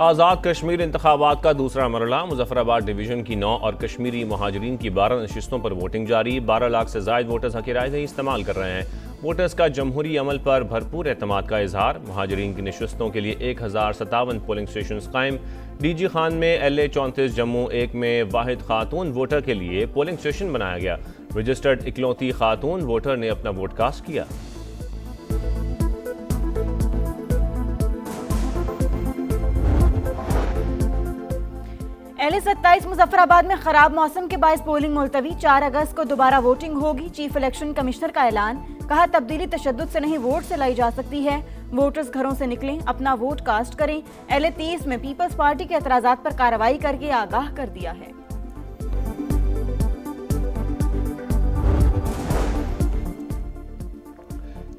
آزاد کشمیر انتخابات کا دوسرا مرحلہ، مظفر آباد ڈویژن کی 9 اور کشمیری مہاجرین کی 12 نشستوں پر ووٹنگ جاری۔ 12 لاکھ سے زائد ووٹرز حق رائے دہی استعمال کر رہے ہیں۔ ووٹرز کا جمہوری عمل پر بھرپور اعتماد کا اظہار۔ مہاجرین کی نشستوں کے لیے 1057 پولنگ اسٹیشنز قائم۔ ڈی جی خان میں LA 34 جموں 1 میں واحد خاتون ووٹر کے لیے پولنگ اسٹیشن بنایا گیا۔ رجسٹرڈ اکلوتی خاتون ووٹر نے اپنا ووٹ کاسٹ کیا۔ LA 27 مظفر آباد میں خراب موسم کے باعث پولنگ ملتوی۔ 4 اگست کو دوبارہ ووٹنگ ہوگی۔ چیف الیکشن کمشنر کا اعلان، کہا تبدیلی تشدد سے نہیں ووٹ سے لائی جا سکتی ہے۔ ووٹرز گھروں سے نکلیں، اپنا ووٹ کاسٹ کریں۔ LA 30 میں پیپلز پارٹی کے اعتراضات پر کارروائی کر کے آگاہ کر دیا ہے۔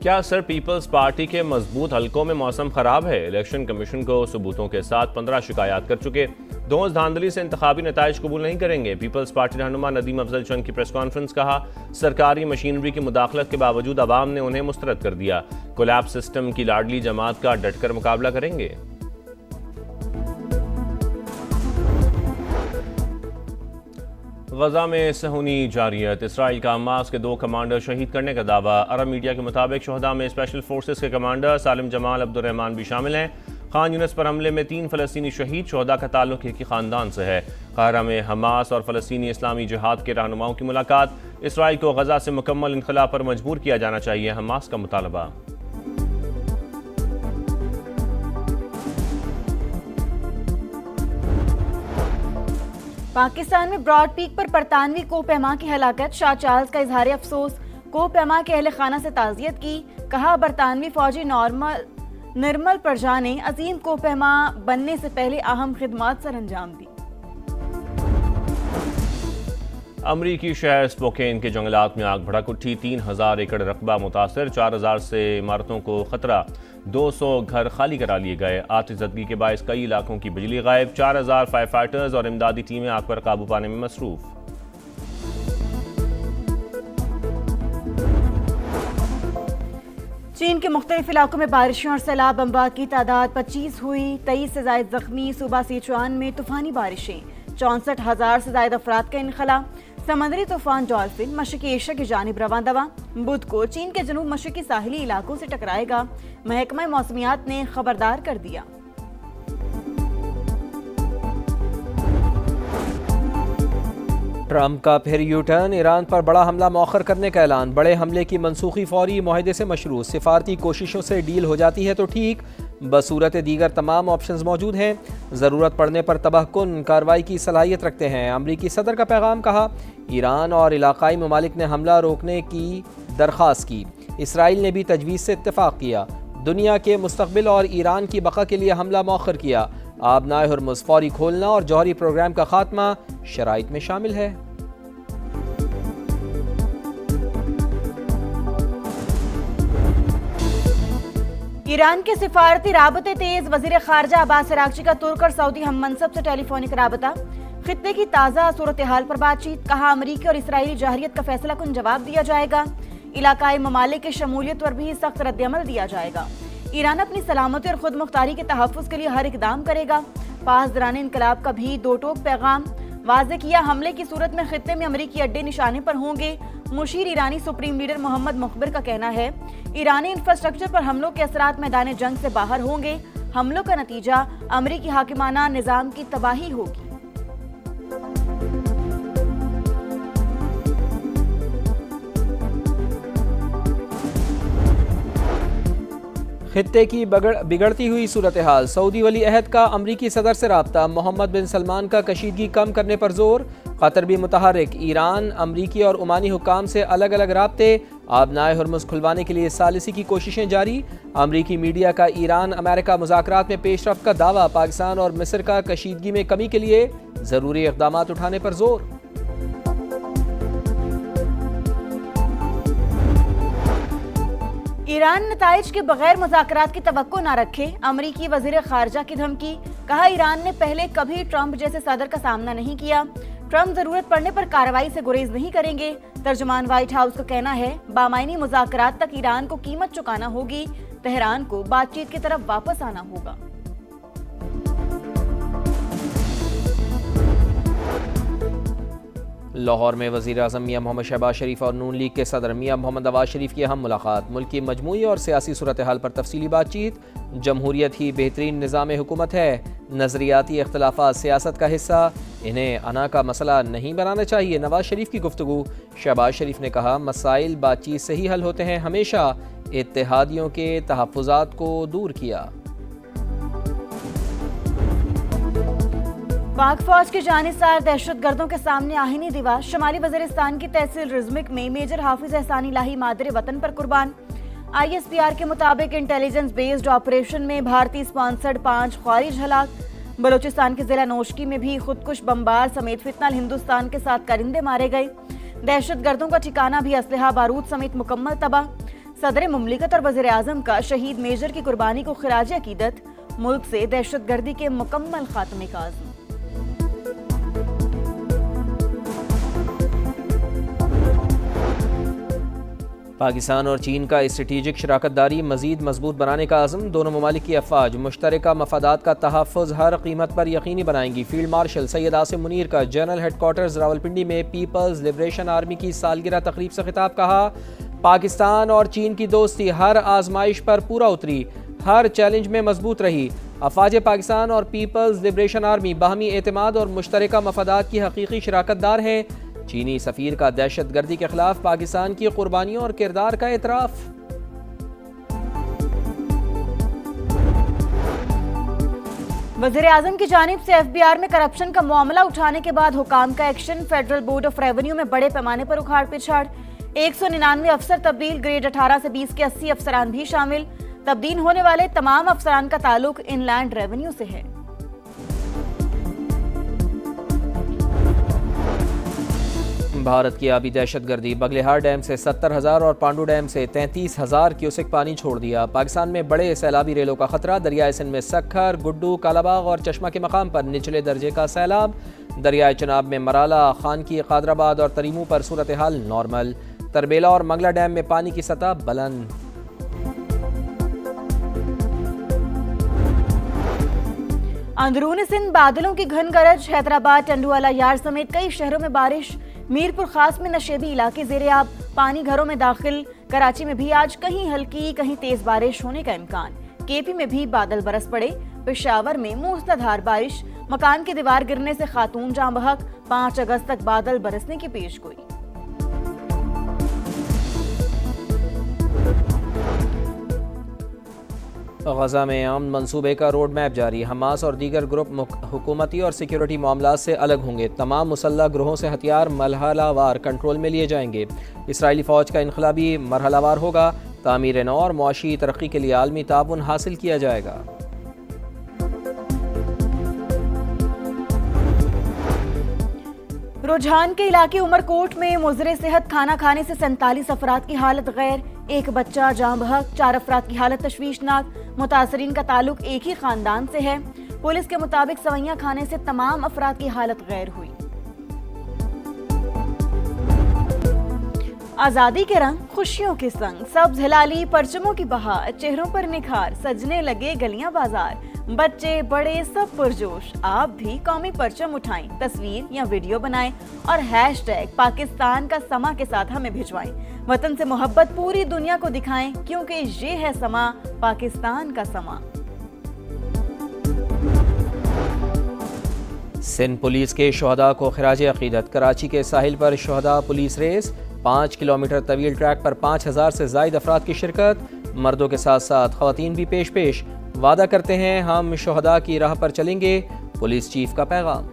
کیا سر پیپلز پارٹی کے مضبوط حلقوں میں موسم خراب ہے؟ الیکشن کمیشن کو ثبوتوں کے ساتھ 15 شکایات کر چکے۔ دوز دھاندلی سے انتخابی نتائج قبول نہیں کریں گے۔ پیپلز پارٹی رہنما ندیم افضل چند کی پریس کانفرنس، کہا سرکاری مشینری کی مداخلت کے باوجود عوام نے انہیں مسترد کر دیا۔ کولیپس سسٹم کی لاڈلی جماعت کا ڈٹ کر مقابلہ کریں گے۔ غزہ میں صہیونی جارحیت، اسرائیل کا حماس کے 2 کمانڈر شہید کرنے کا دعویٰ۔ عرب میڈیا کے مطابق شہداء میں اسپیشل فورسز کے کمانڈر سالم جمال عبد الرحمان بھی شامل ہیں۔ خان یونس پر حملے میں 3 فلسطینی شہید، شہداء کا تعلق ایک ہی خاندان سے ہے۔ قاہرہ میں حماس اور فلسطینی اسلامی جہاد کے رہنماؤں کی ملاقات۔ اسرائیل کو غزہ سے مکمل انخلاء پر مجبور کیا جانا چاہیے، حماس کا مطالبہ۔ پاکستان میں براڈ پیک پر برطانوی کوہ پیما کی ہلاکت، شاہ چارلز کا اظہار افسوس۔ کوہ پیما کے اہل خانہ سے تعزیت کی، کہا برطانوی فوجی نرمل پرجا نے عظیم کوہ پیما بننے سے پہلے اہم خدمات سر انجام دی۔ امریکی شہر سپوکین کے جنگلات میں آگ بھڑک اٹھی، 3000 ایکڑ رقبہ متاثر، 4000 سے عمارتوں کو خطرہ، 200 گھر خالی کرا لیے گئے۔ آتش زدگی کے باعث کئی علاقوں کی بجلی غائب، 4000 فائر فائٹرز اور امدادی ٹیمیں آگ پر قابو پانے میں مصروف۔ چین کے مختلف علاقوں میں بارشیں اور سیلاب، اموات کی تعداد 25 ہوئی، 23 سے زائد زخمی۔ صوبہ سیچوان میں طوفانی بارشیں، 64,000 سے زائد افراد کا انخلا۔ سمندری طوفان ڈالفن مشرقی ایشیا کی جانب رواں دوا، بدھ کو چین کے جنوب مشرقی ساحلی علاقوں سے ٹکرائے گا، محکمہ موسمیات نے خبردار کر دیا۔ ٹرمپ کا پھر یو ٹرن، ایران پر بڑا حملہ مؤخر کرنے کا اعلان۔ بڑے حملے کی منسوخی فوری معاہدے سے مشروع، سفارتی کوششوں سے ڈیل ہو جاتی ہے تو ٹھیک، بصورت دیگر تمام آپشنز موجود ہیں، ضرورت پڑنے پر تباہ کن کارروائی کی صلاحیت رکھتے ہیں۔ امریکی صدر کا پیغام، کہا ایران اور علاقائی ممالک نے حملہ روکنے کی درخواست کی، اسرائیل نے بھی تجویز سے اتفاق کیا، دنیا کے مستقبل اور ایران کی بقا کے لیے حملہ مؤخر کیا، آبنائے ہرمز فوری کھولنا اور جوہری پروگرام کا خاتمہ شرائط میں شامل ہے۔ ایران کے سفارتی رابطے تیز، وزیر خارجہ عباس عراقچی کا ترک اور سعودی ہم منصب سے ٹیلی فونک رابطہ، خطے کی تازہ صورتحال پر بات چیت، کہا امریکی اور اسرائیلی جارحیت کا فیصلہ کن جواب دیا جائے گا، علاقائی ممالک کی شمولیت پر بھی سخت رد عمل دیا جائے گا، ایران اپنی سلامتی اور خود مختاری کے تحفظ کے لیے ہر اقدام کرے گا، پاسداران انقلاب کا بھی 2 ٹوک پیغام، واضح کیا حملے کی صورت میں خطے میں امریکی اڈے نشانے پر ہوں گے۔ مشیر ایرانی سپریم لیڈر محمد مخبر کا کہنا ہے ایرانی انفراسٹرکچر پر حملوں کے اثرات میدان جنگ سے باہر ہوں گے، حملوں کا نتیجہ امریکی حاکمانہ نظام کی تباہی ہوگی۔ خطے کی بگڑتی ہوئی صورتحال، سعودی ولی عہد کا امریکی صدر سے رابطہ، محمد بن سلمان کا کشیدگی کم کرنے پر زور، قطر بھی متحرک، ایران، امریکی اور عمانی حکام سے الگ الگ رابطے، آبنائے ہرمز کھلوانے کے لیے ثالثی کی کوششیں جاری، امریکی میڈیا کا ایران امریکہ مذاکرات میں پیش رفت کا دعویٰ، پاکستان اور مصر کا کشیدگی میں کمی کے لیے ضروری اقدامات اٹھانے پر زور۔ ایران نتائج کے بغیر مذاکرات کی توقع نہ رکھے، امریکی وزیر خارجہ کی دھمکی، کہا ایران نے پہلے کبھی ٹرمپ جیسے صدر کا سامنا نہیں کیا، ٹرمپ ضرورت پڑنے پر کارروائی سے گریز نہیں کریں گے۔ ترجمان وائٹ ہاؤس کا کہنا ہے بامعنی مذاکرات تک ایران کو قیمت چکانا ہوگی، تہران کو بات چیت کی طرف واپس آنا ہوگا۔ لاہور میں وزیر اعظم میاں محمد شہباز شریف اور نون لیگ کے صدر میاں محمد نواز شریف کی اہم ملاقات، ملک کی مجموعی اور سیاسی صورتحال پر تفصیلی بات چیت۔ جمہوریت ہی بہترین نظام حکومت ہے، نظریاتی اختلافات سیاست کا حصہ، انہیں انا کا مسئلہ نہیں بنانا چاہیے، نواز شریف کی گفتگو۔ شہباز شریف نے کہا مسائل بات چیت سے ہی حل ہوتے ہیں، ہمیشہ اتحادیوں کے تحفظات کو دور کیا۔ پاک فوج کے جانبدار دہشت گردوں کے سامنے آہنی دیوار، شمالی وزیرستان کی تحصیل رزمک میں میجر حافظ احسانی الہی مادر وطن پر قربان۔ آئی ایس پی آر کے مطابق انٹیلیجنس بیسڈ آپریشن میں بھارتی سپانسرڈ 5 خوارج ہلاک۔ بلوچستان کے ضلع نوشکی میں بھی خودکش بمبار سمیت فتنہ ہندوستان کے 7 کرندے مارے گئے۔ دہشت گردوں کا ٹھکانہ بھی اسلحہ بارود سمیت مکمل تباہ۔ صدر مملکت اور وزیر اعظم کا شہید میجر کی قربانی کو خراج عقیدت، ملک سے دہشت گردی کے مکمل خاتمے کا عزم۔ پاکستان اور چین کا اسٹریٹجک شراکت داری مزید مضبوط بنانے کا عزم، دونوں ممالک کی افواج مشترکہ مفادات کا تحفظ ہر قیمت پر یقینی بنائیں گی۔ فیلڈ مارشل سید عاصم منیر کا جنرل ہیڈ کوارٹرز راولپنڈی میں پیپلز لبریشن آرمی کی سالگرہ تقریب سے خطاب، کہا پاکستان اور چین کی دوستی ہر آزمائش پر پورا اتری، ہر چیلنج میں مضبوط رہی۔ افواج پاکستان اور پیپلز لبریشن آرمی باہمی اعتماد اور مشترکہ مفادات کی حقیقی شراکت دار ہیں۔ چینی سفیر کا دہشت گردی کے خلاف پاکستان کی قربانیوں اور کردار کا اعتراف۔ وزیر اعظم کی جانب سے ایف بی آر میں کرپشن کا معاملہ اٹھانے کے بعد حکام کا action, federal board of revenue میں بڑے پیمانے پر اکھاڑ پچھاڑ، 199 افسر تبدیل، گریڈ 18 سے 20 کے 80 افسران بھی شامل۔ تبدیل ہونے والے تمام افسران کا تعلق ان لینڈ ریونیو سے ہے۔ بھارت کی آبی دہشت گردی، بگلیہار ڈیم سے 70,000 اور پانڈو ڈیم سے 33,000 کیوسک پانی چھوڑ دیا۔ پاکستان میں بڑے سیلابی ریلوں کا خطرہ، دریائے سندھ میں سکھر، گڈو، کالا باغ اور چشمہ کے مقام پر نچلے درجے کا سیلاب۔ دریائے چناب میں مرالا، خانکی، قادرآباد اور تریمو پر صورتحال نارمل۔ تربیلا اور منگلا ڈیم میں پانی کی سطح بلند۔ اندرون سندھ بادلوں کی گھن گرج، حیدرآباد، ٹنڈوالا یار سمیت کئی شہروں میں بارش۔ میرپور خاص میں نشیبی علاقے زیر آب، پانی گھروں میں داخل۔ کراچی میں بھی آج کہیں ہلکی کہیں تیز بارش ہونے کا امکان۔ کے پی میں بھی بادل برس پڑے۔ پشاور میں موسلادھار بارش، مکان کی دیوار گرنے سے خاتون جاں بحق، 5 اگست تک بادل برسنے کی پیش گوئی۔ غزہ میں امن منصوبے کا روڈ میپ جاری، حماس اور دیگر گروپ حکومتی اور سیکیورٹی معاملات سے الگ ہوں گے، تمام مسلح گروہوں سے ہتھیار مرحلہ وار کنٹرول میں لیے جائیں گے، اسرائیلی فوج کا انقلابی مرحلہ وار ہوگا، تعمیر نو اور معاشی ترقی کے لیے عالمی تعاون حاصل کیا جائے گا۔ رجحان کے علاقے عمر کوٹ میں مضر صحت کھانا کھانے سے 47 افراد کی حالت غیر، 1 بچہ جاں بحق، 4 افراد کی حالت تشویشناک، متاثرین کا تعلق ایک ہی خاندان سے ہے۔ پولیس کے مطابق سوئیاں کھانے سے تمام افراد کی حالت غیر ہوئی۔ آزادی کے رنگ خوشیوں کے سنگ، سبز ہلالی پرچموں کی بہار، چہروں پر نکھار، سجنے لگے گلیاں بازار، بچے بڑے سب پرجوش۔ آپ بھی قومی پرچم اٹھائیں، تصویر یا ویڈیو بنائیں اور # پاکستان کا سما کے ساتھ ہمیں بھجوائیں۔ وطن سے محبت پوری دنیا کو دکھائیں، کیونکہ یہ ہے سما پاکستان کا سما۔ سندھ پولیس کے شہداء کو خراج عقیدت، کراچی کے ساحل پر شہداء پولیس ریس، 5 کلومیٹر طویل ٹریک پر 5000 سے زائد افراد کی شرکت، مردوں کے ساتھ ساتھ خواتین بھی پیش وعدہ کرتے ہیں ہم شہداء کی راہ پر چلیں گے، پولیس چیف کا پیغام۔